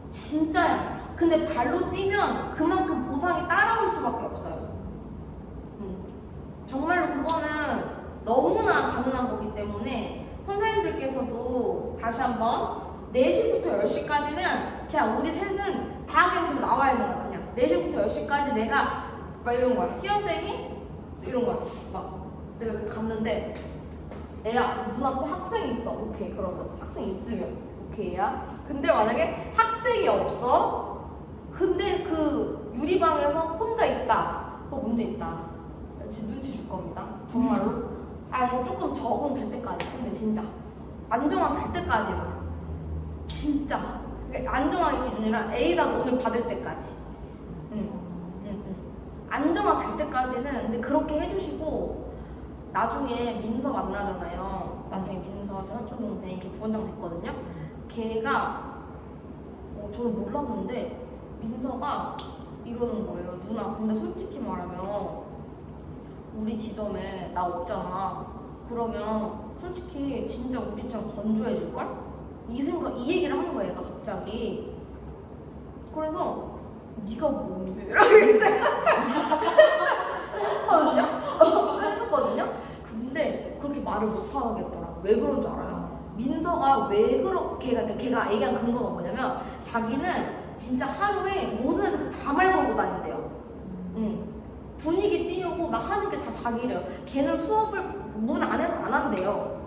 진짜야. 근데 발로 뛰면 그만큼 보상이 따라올 수밖에 없어요. 정말로 그거는 너무나 가능한 거기 때문에 선생님들께서도 다시 한번 4시부터 10시까지는 그냥 우리 셋은 다 그냥 계속 나와야 되는 거야. 그냥 4시부터 10시까지 내가 막 이런 거야. 희연생이 이런 거야. 막 내가 이렇게 갔는데 애야 눈앞에 학생이 있어. 오케이. 그러면 학생 있으면 오케이야. 근데 만약에 학생이 없어. 근데 그 유리방에서 혼자 있다. 그거 문제 있다. 지금 눈치 줄 겁니다. 정말로. 아, 조금 적응될 때까지. 근데 진짜 안정화 될 때까지만. 진짜. 안정화의 기준이라 A가 오늘 받을 때까지. 안정화 될 때까지는 근데 그렇게 해주시고 나중에 민서 만나잖아요. 나중에 민서 제 사촌 동생이 걔 부원장 됐거든요. 걔가 저는 몰랐는데 민서가 이러는 거예요. 누나 근데 솔직히 말하면 우리 지점에 나 없잖아. 그러면 솔직히 진짜 우리 좀 건조해질걸? 이 얘기를 하는 거야, 얘가 갑자기. 그래서 네가 뭔데? 이렇게 했었거든요. 근데 그렇게 말을 못 하겠더라. 왜 그런 줄 알아요? 민서가 왜 그렇게, 그러니까 걔가 얘기한 근거가 뭐냐면 자기는 진짜 하루에 모든 애들 다 말 걸고 다닌대요. 분위기 띄우고 막 하는 게 다 자기래요. 걔는 수업을 문 안에서 안 한대요.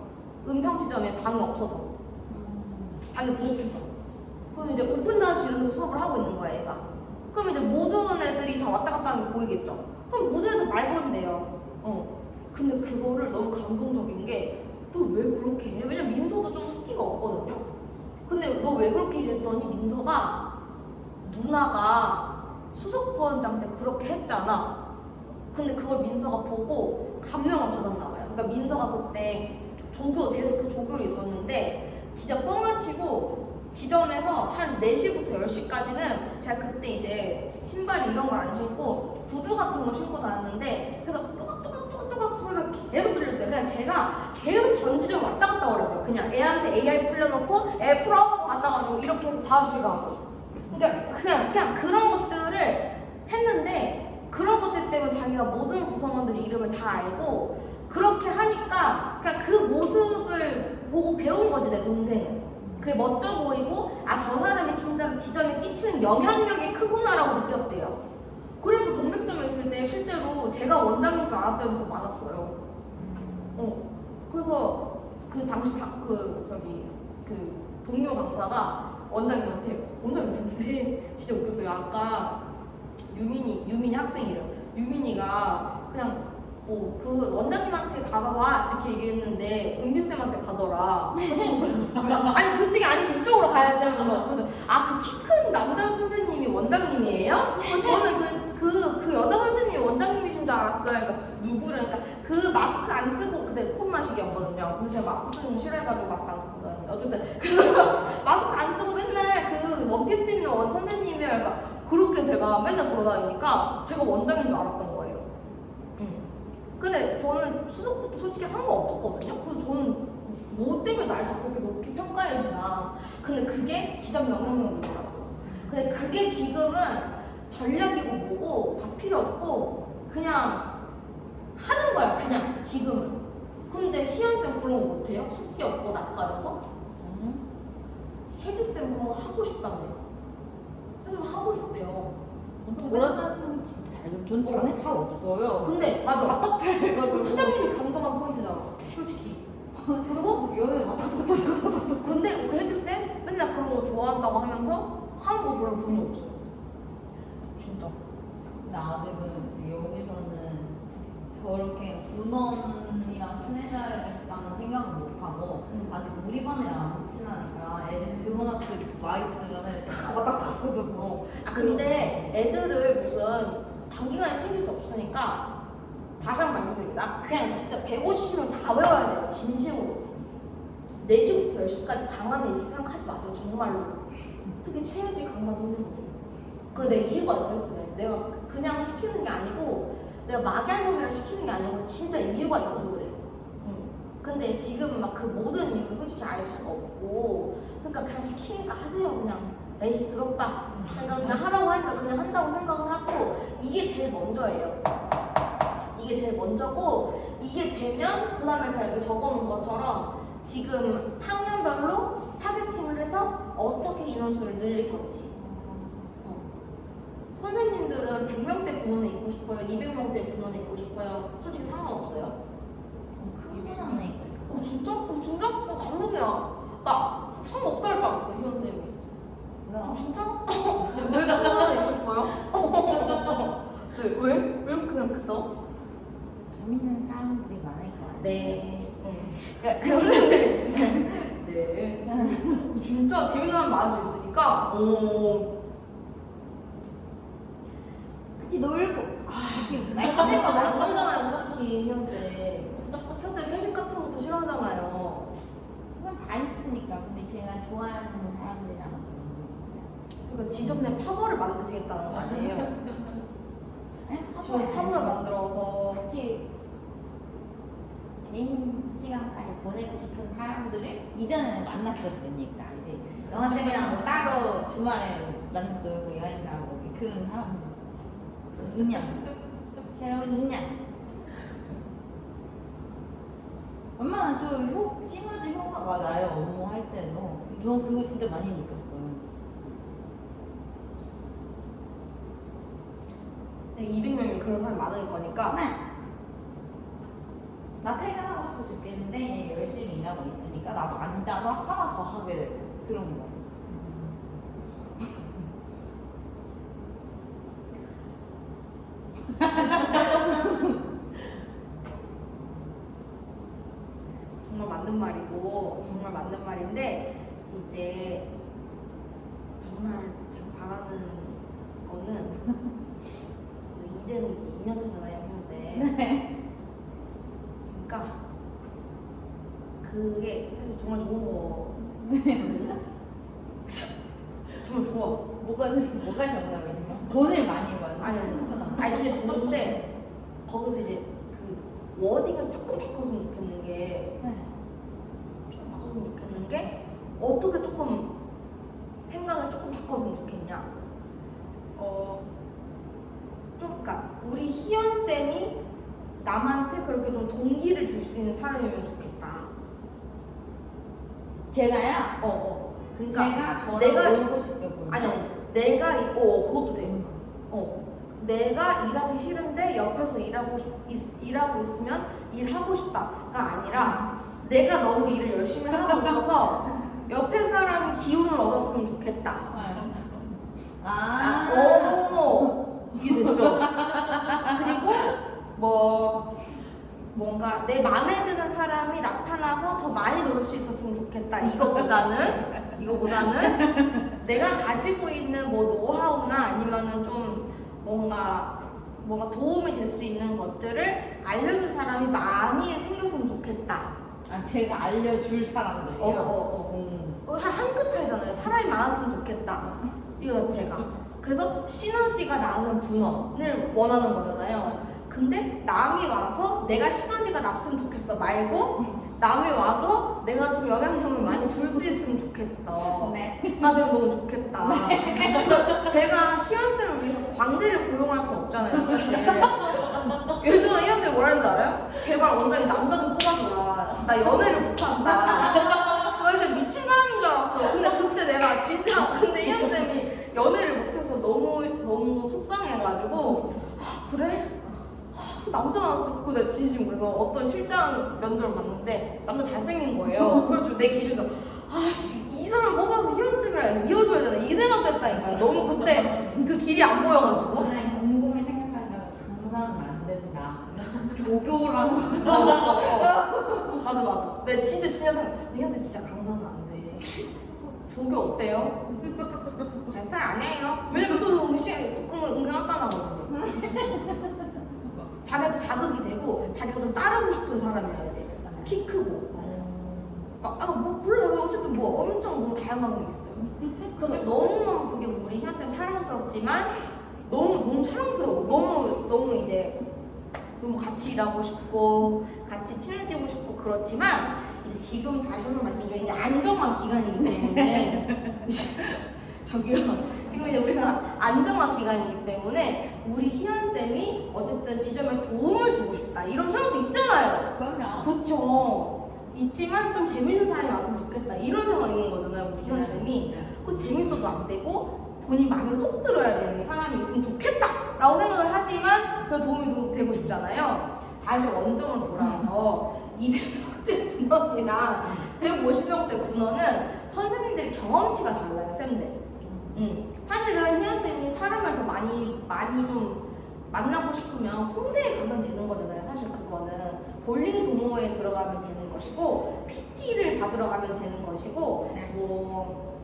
은평지점에 방이 없어서. 방이 부족해서. 그럼 이제 오픈자한테 이런 데서 수업을 하고 있는 거야, 얘가. 그럼 이제 모든 애들이 다 왔다 갔다 하는 게 보이겠죠? 그럼 모든 애들 말 건대요. 근데 그거를 너무 감동적인 게 너 왜 그렇게 해? 왜냐면 민서도 좀 숙기가 없거든요? 근데 너 왜 그렇게 이랬더니 민서가 누나가 수석부원장 때 그렇게 했잖아. 근데 그걸 민서가 보고 감명을 받았나 봐요. 그러니까 민서가 그때 데스크 조교로 있었는데 진짜 뻥을 치고 지점에서 한 4시부터 10시까지는 제가 그때 이제 신발 이런 걸 안 신고 구두 같은 거 신고 다녔는데 그래서 또각또각 소리가 계속 들릴 때 그냥 제가 계속 전지점 왔다 갔다 하려고요. 그냥 애한테 AI 풀려놓고 애 풀어하고 갔다 가고 이렇게 해서 자습실 가고 그냥 그런 것들을 했는데 그런 것들 때문에 자기가 모든 구성원들의 이름을 다 알고 그렇게 하니까 그냥 그 모습을 보고 배운 거지 내 동생은. 그게 멋져 보이고 아 저 사람이 진짜 지점에 끼치는 영향력이 크구나라고 느꼈대요. 그래서 동백점에 있을 때 실제로 제가 원장인 줄 알았던 애들도 많았어요. 그래서 그 당시 그 동료 강사가 원장님한테 원장님 근데 진짜 웃겼어요. 아까 유민이 학생이래요. 유민이가 그냥 그 원장님한테 가봐봐 이렇게 얘기했는데 은빈쌤한테 가더라. 아니 그쪽이 아니지 이쪽으로 가야지 하면서 그 키 큰 남자 선생님이 원장님이에요? 저는 그 여자 선생님이 원장님이신 줄 알았어요. 그러니까 누구를 그 마스크 안 쓰고 그때 코로나 시기였거든요. 근데 제가 마스크 쓰는 거 싫어해가지고 마스크 안 썼어요. 어쨌든 그래서 마스크 안 쓰고 맨날 그 원피스 입는 원 선생님이요. 그러니까 그렇게 제가 맨날 돌아다니니까 제가 원장인 줄 알았던 거예요. 근데 저는 수석부터 솔직히 한 거 없었거든요. 그래서 저는 뭐 때문에 날 자꾸 이렇게 높게 평가해주나. 근데 그게 지점 영향력이더라고요. 근데 그게 지금은 전략이고 뭐고 다 필요 없고 그냥 하는 거야 그냥 지금은. 근데 희연쌤 그런 거 못해요? 숙제 없고 낯가려서? 혜지쌤 그런 거 하고 싶다며요. 혜지쌤 하고 싶대요. 돌아다니는 거 진짜 잘 돼. 전 반에 잘 없어요. 근데 맞아. 답답해가지고. 차장님이 감동한 포인트잖아 솔직히. 그리고 여행 왔다 갔다 근데 우리 혜지쌤 맨날 그런 거 좋아한다고 하면서 하는 거 별로 돈이 없어요. 진짜. 근데 아직은 여기서는 저렇게 분원이랑 친해져야겠다는 생각은 못하고 아직 우리 반이랑 안 친하니까 애들 등원학교 와 있으면은 다 왔다 갔다 하거든요. 아 근데 애들을 무슨 단기간에 챙길 수 없으니까 다시 한 번 말씀드립니다. 그냥 진짜 150명 다 외워야 돼요. 진심으로. 4시부터 10시까지 방 안에 있을 생각하지 마세요. 정말로. 특히 최혜지 강사 선생님. 그거 내 이유가 있어요. 내가 그냥 시키는 게 아니고 내가 막얄놈이랑 시키는 게 아니고 진짜 이유가 있어서 그래. 근데 지금 막 그 모든 이유를 솔직히 알 수가 없고 그러니까 그냥 시키니까 하세요. 그냥 에이씨 더럽다. 그러니까 그냥 하라고 하니까 그냥 한다고 생각을 하고 이게 제일 먼저예요. 이게 제일 먼저고 이게 되면 그 다음에 제가 여기 적어놓은 것처럼 지금 학년별로 타겟팅을 해서 어떻게 인원수를 늘릴 건지. 선생님들은 100명대 분원에 있고 싶어요? 200명대 분원에 있고 싶어요? 솔직히 상관없어요? 큰 분원에 있고. 진짜? 진짜? 감동이야. 나 상관없다 할 줄 알았어, 희원쌤이. 진짜? 왜 나 분원에 있고 싶어요? 네, 왜? 왜 그렇게 생각했어? 재밌는 사람들이 많을 거 아니에요? 네. 그러니까 선생님들 네. 진짜 재밌는 사람 많을 수 있으니까 같이 놀고. 그치. 그러니까 막 그러잖아요, 솔직히 희연쌤. 희연쌤 회식 같은 것도 싫어하잖아요. 그건 다 있으니까. 근데 제가 좋아하는 사람들이랑. 그러니까 지점내 파벌을 만드시겠다는 거 아니에요? 지금 파벌을 만들어서 같이 개인 시간까지 보내고 싶은 사람들을 이전에는 만났었으니까 이제 영화쌤이랑도 따로 주말에 만나서 놀고 여행 가고 그런 사람들. 인연. 새로운 인연. 얼마나 또 시너지 효과가 나요, 업무 할 때도. 저는 그거 진짜 많이 느꼈어요. 네, 200명이 그런 사람이 많을 거니까 네. 나 퇴근하고 싶어 죽겠는데 열심히 일하고 있으니까 나도 앉아서 하나 더 하게 돼. 그런 거. 정말 맞는 말이고 정말 맞는 말인데 이제 정말 제가 바라는 거는 이제는 이제 2년 차잖아요, 희연쌤. 네. 그러니까 그게 사실 정말 좋은 거거든요. 정말 좋아. 뭐가 정답이죠? 돈을 많이 버는. 아니 진짜 좋은데 거기서 이제 그 워딩을 조금 바꿨으면 좋겠는 게 네. 조금 바꿨으면 좋겠는 게 어떻게 조금 생각을 조금 바꿨으면 좋겠냐. 좀 그러니까 우리 희연 쌤이 남한테 그렇게 좀 동기를 줄 수 있는 사람이면 좋겠다. 제가요? 그러니까 제가 저랑 내가 놀고 싶겠군요. 아니 내가 그것도 돼. 내가 일하기 싫은데 옆에서 일하고 있으면 일하고 싶다가 아니라 내가 너무 일을 열심히 하고 있어서 옆에 사람이 기운을 얻었으면 좋겠다. 이해됐죠? 그리고 뭔가 내 마음에 드는 사람이 나타나서 더 많이 놀 수 있었으면 좋겠다. 이거보다는 내가 가지고 있는 뭐 노하우나 아니면은 좀 뭔가 도움이 될 수 있는 것들을 알려줄 사람이 많이 생겼으면 좋겠다. 아, 제가 알려줄 사람들이요? 한 끗 차이잖아요. 사람이 많았으면 좋겠다. 이거 자체가. 그래서 시너지가 나는 분원을 원하는 거잖아요. 근데 남이 와서 내가 시너지가 났으면 좋겠어 말고 남이 와서 내가 좀 영향력을 많이 줄 수 있으면 좋겠어. 네. 다들 너무 좋겠다. 제가 희연쌤을 위해서 광대를 고용할 수 없잖아요, 사실. 요즘은 이현쌤 뭐라는 줄 알아요? 제발 원장이 남자 좀 뽑아줘라. 나 연애를 못한다. 나 이제 미친 사람인 줄 알았어. 근데 그때 내가 진짜 근데 이현쌤이 연애를 못해서 너무 속상해가지고 그래? 남자만 듣고 내가 진심 그래서 어떤 실장 면접을 봤는데 남자 잘생긴 거예요. 그래서 내 기준에서 아씨 이 사람 뽑아서 희연쌤이랑 이어줘야 되나 이 생각했다니까. 너무 그때 그 길이 안 보여가지고. 곰곰이 생각하니까 강사는 안 된다. 조교라고. 맞아. 내 진짜 생각. 희연쌤 진짜 강사는 안 돼. 조교 어때요? 제 스타일 아니에요. 왜냐면 또 너무 은근 깐깐하거든요. 자기한테 자극이 되고 자기가 좀 따르고 싶은 사람이어야 돼. 키 크고. 뭐 몰라. 어쨌든 뭐 엄청 너무 다양한 게 있어요. 그래서 너무너무 그게 우리 희연쌤 사랑스럽지만 너무 사랑스러워. 너무 이제 너무 같이 일하고 싶고 같이 친해지고 싶고 그렇지만 이제 지금 다시 한번 말씀드리면 이제 안정한 기간이기 때문에 저기요. 지금 이제 우리가 안정한 기간이기 때문에 우리 희연쌤이 어쨌든 지점에 도움을 주고 싶다 이런 생각도 있잖아요. 그럼요. 그쵸. 있지만 좀 재밌는 사람이 왔으면 좋겠다 이런 생각이 있는 거잖아요, 우리 희연쌤이. 그 재밌어도 안 되고 본인 마음에 속 들어야 되는 사람이 있으면 좋겠다 라고 생각을 하지만 그 도움이 되고 싶잖아요. 다시 원점으로 돌아와서 200명대 군원이랑 150명대 군원은 선생님들의 경험치가 달라요, 쌤들. 사실은 희연쌤이 사람을 더 많이 좀 만나고 싶으면 홍대에 가면 되는 거잖아요. 사실 그거는 볼링 동호회에 들어가면 되는 것이고 PT를 받으러 가면 되는 것이고 뭐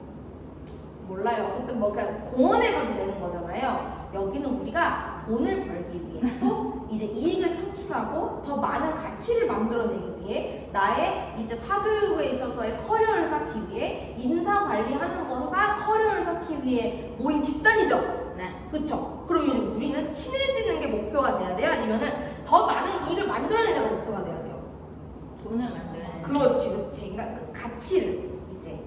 몰라요. 어쨌든 뭐 그냥 공원에 가도 되는 거잖아요. 여기는 우리가 돈을 벌기 위해 또 이제 이익을 창출하고 더 많은 가치를 만들어내기 위해 나의 이제 사교육에 있어서의 커리어를 쌓기 위해 인사 관리하는 것을 커리어를 쌓기 위해 모인 집단이죠. 네. 그쵸? 그럼 이제 우리는 친해지는 게 목표가 돼야 돼요? 아니면은 더 많은 이익을 만들어내는 게 목표가 돼야 돼요? 돈을 만드는. 그렇지. 그러니까 그 가치를 이제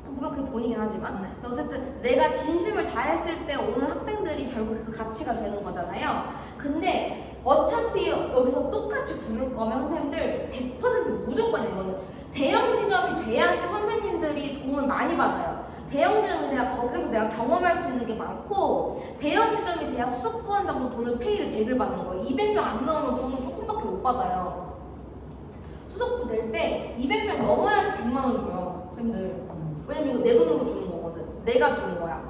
물론 그게 돈이긴 하지만 네. 어쨌든 내가 진심을 다했을 때 오는 학생들이 결국 그 가치가 되는 거잖아요. 근데 어차피 여기서 똑같이 부를 거면 선생님들 100% 무조건이에요. 이거는 대형 지점이 돼야지 선생님들이 도움을 많이 받아요. 대형 지점이 돼야 거기서 내가 경험할 수 있는 게 많고 대형 지점이 돼야 수석부원 정도 돈을 페이를 100을 받는 거예요. 200명 안 넘으면 돈은 조금밖에 못 받아요. 수석부 될 때 200명 넘어야지 100만 원 줘요, 선생님들. 왜냐면 이거 내 돈으로 주는 거거든. 내가 주는 거야.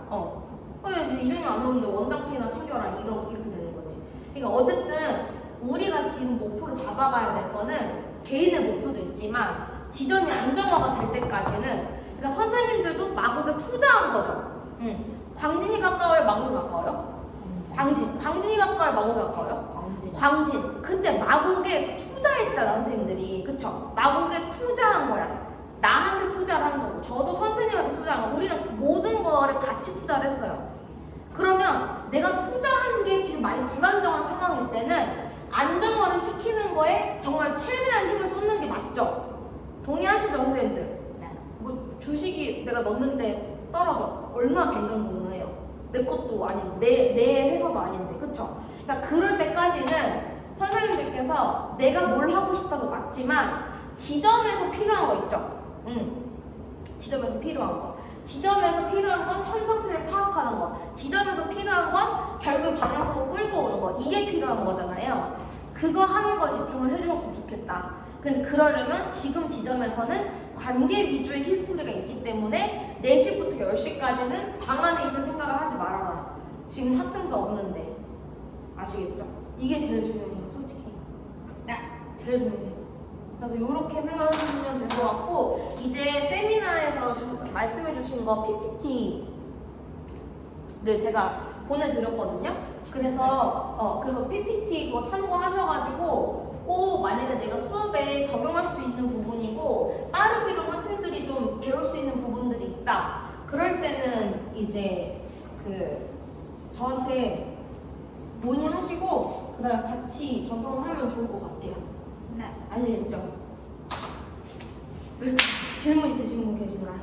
근데 200명 안 넘는데 원장 페이나 챙겨라 이렇게 되는 거지. 그러니까 어쨌든 우리가 지금 목표를 잡아가야 될 거는 개인의 목표도 있지만 지점이 안정화가 될 때까지는 그러니까 선생님들도 마곡에 투자한 거죠. 광진이 가까워요? 마곡이 가까워요? 광진이 가까워요? 마곡이 가까워요? 광진. 그때 마곡에 투자했잖아, 선생님들이. 그쵸? 마곡에 투자한 거야. 나한테 투자를 한 거고, 저도 선생님한테 투자한 거고, 우리는 모든 거를 같이 투자를 했어요. 그러면 내가 투자한 게 지금 많이 불안정한 상황일 때는 안정화를 시키는 거에 정말 최대한 힘을 쏟는 게 맞죠? 동의하시죠, 선생님들? 뭐 주식이 내가 넣는데 떨어져. 얼마나 장전공해요. 내 것도 아닌데, 내 회사도 아닌데, 그쵸? 그러니까 그럴 때까지는 선생님들께서 내가 뭘 하고 싶다도 맞지만 지점에서 필요한 거 있죠? 지점에서 필요한 거. 지점에서 필요한 건 현 상태를 파악하는 거. 지점에서 필요한 건 결국 방향성을 끌고 오는 거. 이게 필요한 거잖아요. 그거 하는 거에 집중을 해주셨으면 좋겠다. 근데 그러려면 지금 지점에서는 관계 위주의 히스토리가 있기 때문에 4시부터 10시까지는 방 안에 있을 생각을 하지 말아라. 지금 학생도 없는데. 아시겠죠? 이게 제일 중요해요, 솔직히. 제일 중요해요. 그래서 이렇게 생각하시면 될 것 같고, 이제 세미나에서 말씀해주신 거 PPT를 제가 보내드렸거든요. 그래서 PPT 그거 참고하셔가지고 꼭 만약에 내가 수업에 적용할 수 있는 부분이고 빠르게 좀 학생들이 좀 배울 수 있는 부분들이 있다. 그럴 때는 이제 저한테 논의하시고 그다음에 같이 적용을 하면 좋을 것 같아요. 네. 아시겠죠? 질문 있으신 분 계신가요?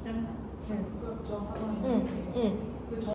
그렇죠. 하나 응. 있는데.